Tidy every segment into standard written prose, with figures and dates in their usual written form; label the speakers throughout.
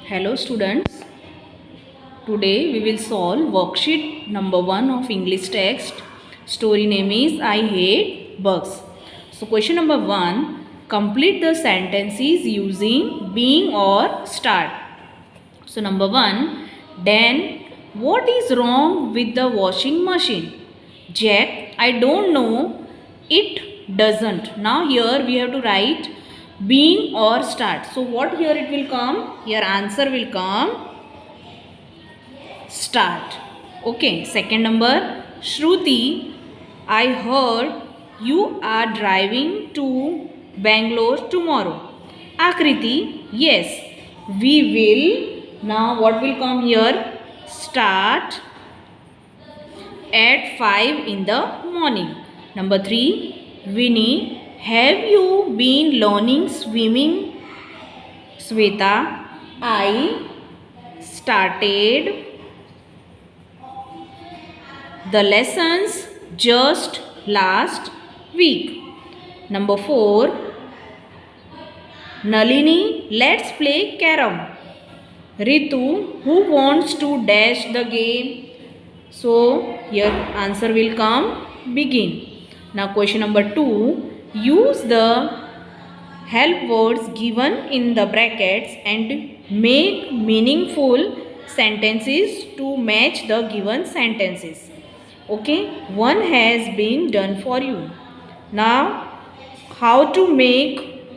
Speaker 1: Hello students, today we will solve worksheet number 1 of English text. Story name is I hate bugs. So question number 1, complete the sentences using being or start. So number 1, Dan, what is wrong with the washing machine? Jack, I don't know, it doesn't. Now here we have to write being or start. So what here it will come? Here answer will come start. Okay, second number, Shruti, I heard you are driving to Bangalore tomorrow. Akriti, yes, we will. Now what will come here? Start at 5 in the morning. Number 3, Winnie, have you been learning swimming? Sweta, I started the lessons just last week. Number 4, Nalini, let's play carom. Ritu, who wants to dash the game? So here answer will come begin. Now question number 2, use the help words given in the brackets and make meaningful sentences to match the given sentences. Okay, one has been done for you. Now how to make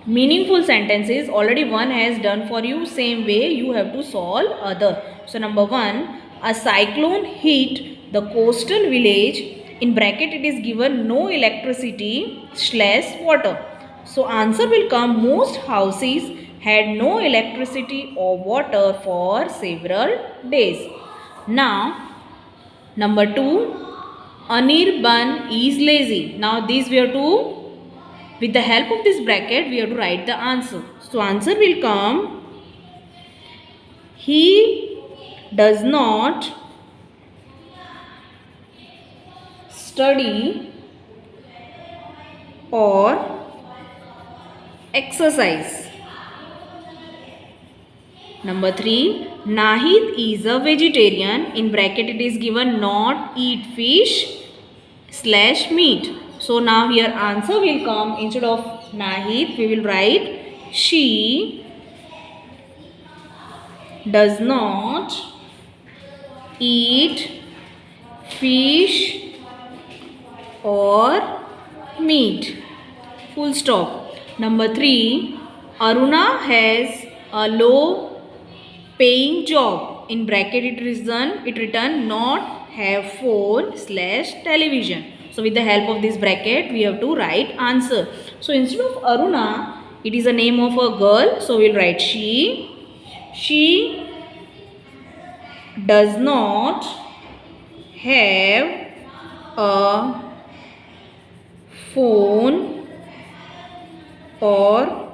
Speaker 1: meaningful sentences? Already one has done for you. Same way you have to solve other. So number 1, a cyclone hit the coastal village. In bracket it is given no electricity / water. So answer will come, most houses had no electricity or water for several days. Now number 2, Anirban is lazy. Now this we have to, with the help of this bracket, we have to write the answer. So answer will come, he does not study or exercise. Number 3, Nahid is a vegetarian. In bracket it is given not eat fish / meat. So now here answer will come, instead of Nahid we will write she does not eat fish or meat. Full stop. Number 3, Aruna has a low paying job. In bracket it written not have phone / television. So with the help of this bracket we have to write answer. So instead of Aruna, it is a name of a girl. So we will write she does not have a phone or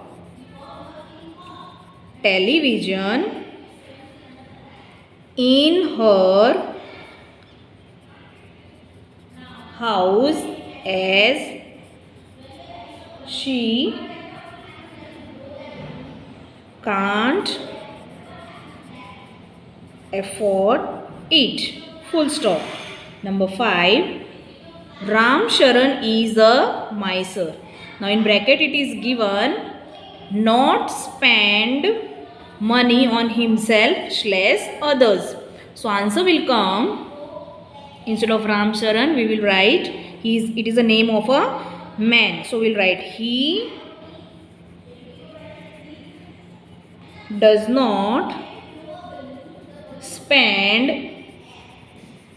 Speaker 1: television in her house as she can't afford it. Full stop. Number 5, Ram Sharan is a miser. Now in bracket it is given not spend money on himself / others. So answer will come, instead of Ram Sharan we will write it is a name of a man. So we will write he does not spend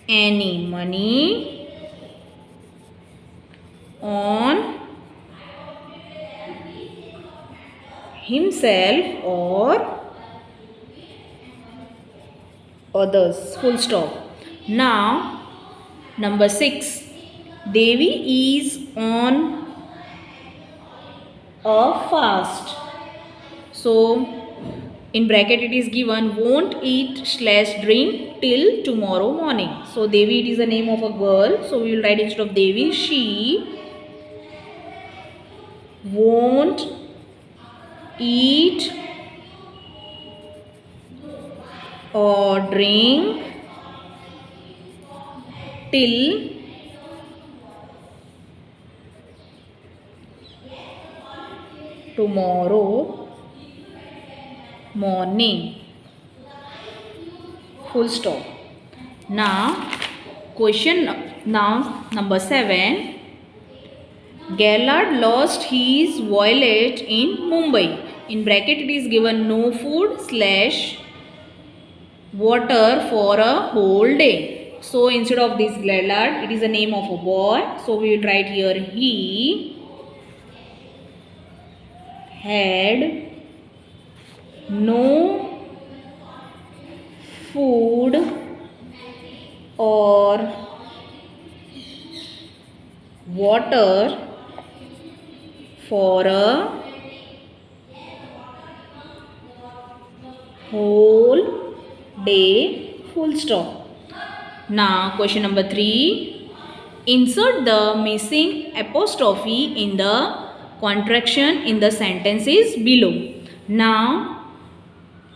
Speaker 1: any money on himself or others. Full stop. Now number 6, Devi is on a fast. So in bracket it is given won't eat / drink till tomorrow morning. So Devi, it is the name of a girl. So we will write, instead of Devi, she won't eat or drink till tomorrow morning. Full stop. Now number 7. Gellard lost his wallet in Mumbai. In bracket it is given no food / water for a whole day. So instead of this Gellard, it is the name of a boy. So we will write here he had no food or water for a whole day. Full stop. Now question number 3. Insert the missing apostrophe in the contraction in the sentences below. Now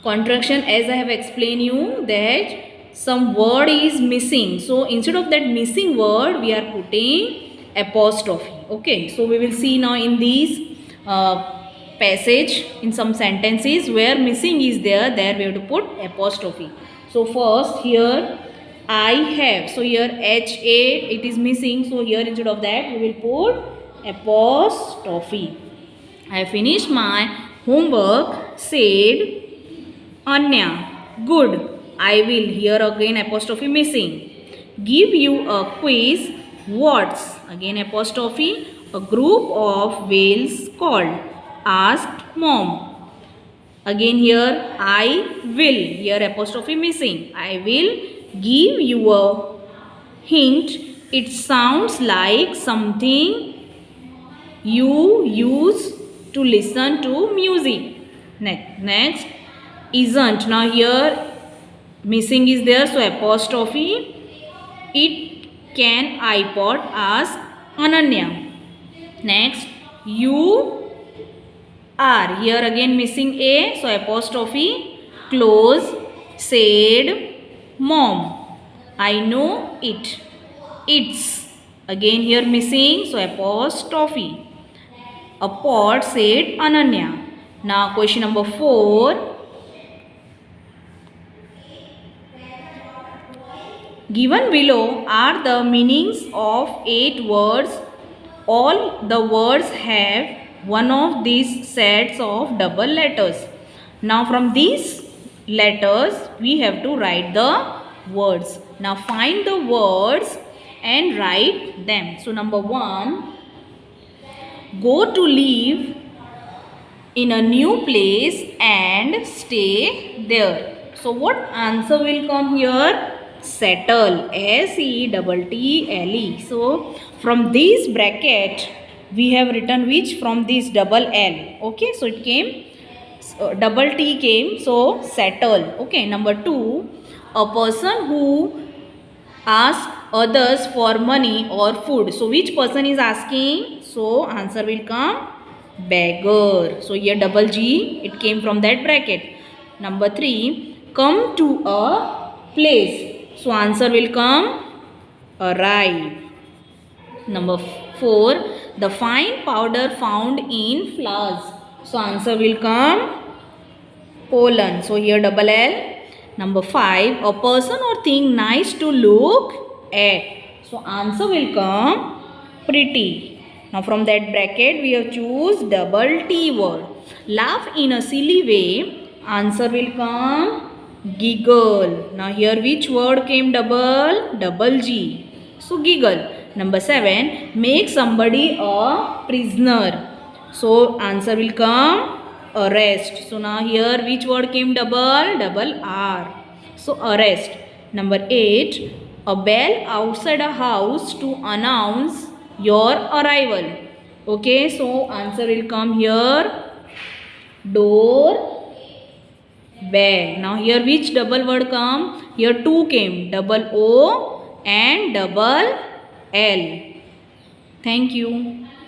Speaker 1: contraction, as I have explained you that some word is missing. So instead of that missing word we are putting apostrophe. Okay, so we will see now in these passage in some sentences where missing is there we have to put apostrophe. So first here I have, so here HA it is missing, so here instead of that we will put apostrophe. I finished my homework, said Anya. Good, I will. Here again apostrophe missing. Give you a quiz. What's? Again apostrophe. A group of whales called. Asked mom. Again here I will. Here apostrophe missing. I will give you a hint. It sounds like something you use to listen to music. Next. Isn't. Now here missing is there, so apostrophe. It can iPod, ask Ananya. Next, you are. Here again missing A, so apostrophe. Close, said mom. I know it. It's. Again here missing, so apostrophe. A pot, said Ananya. Now question number 4. Given below are the meanings of 8 words. All the words have one of these sets of double letters. Now from these letters we have to write the words. Now find the words and write them. So number 1, go to live in a new place and stay there. So what answer will come here? Settle. SETTLE. So from this bracket we have written which? From this double L. Okay, so it came double T came, so settle. Okay, number 2, a person who asks others for money or food. So which person is asking? So answer will come beggar. So here double G, it came from that bracket. Number 3, come to a place. So answer will come arrive. Number 4, the fine powder found in flowers. So answer will come pollen. So here double L. Number 5, a person or thing nice to look at. So answer will come pretty. Now from that bracket we have choose double T word. Laugh in a silly way. Answer will come giggle. Now here which word came double? Double G. So giggle. Number 7, make somebody a prisoner. So answer will come arrest. So now here which word came double? Double R. So arrest. Number 8, a bell outside a house to announce your arrival. Okay, so answer will come here door bell. Now here which double word come? Here 2 came, double O and double L. Thank you.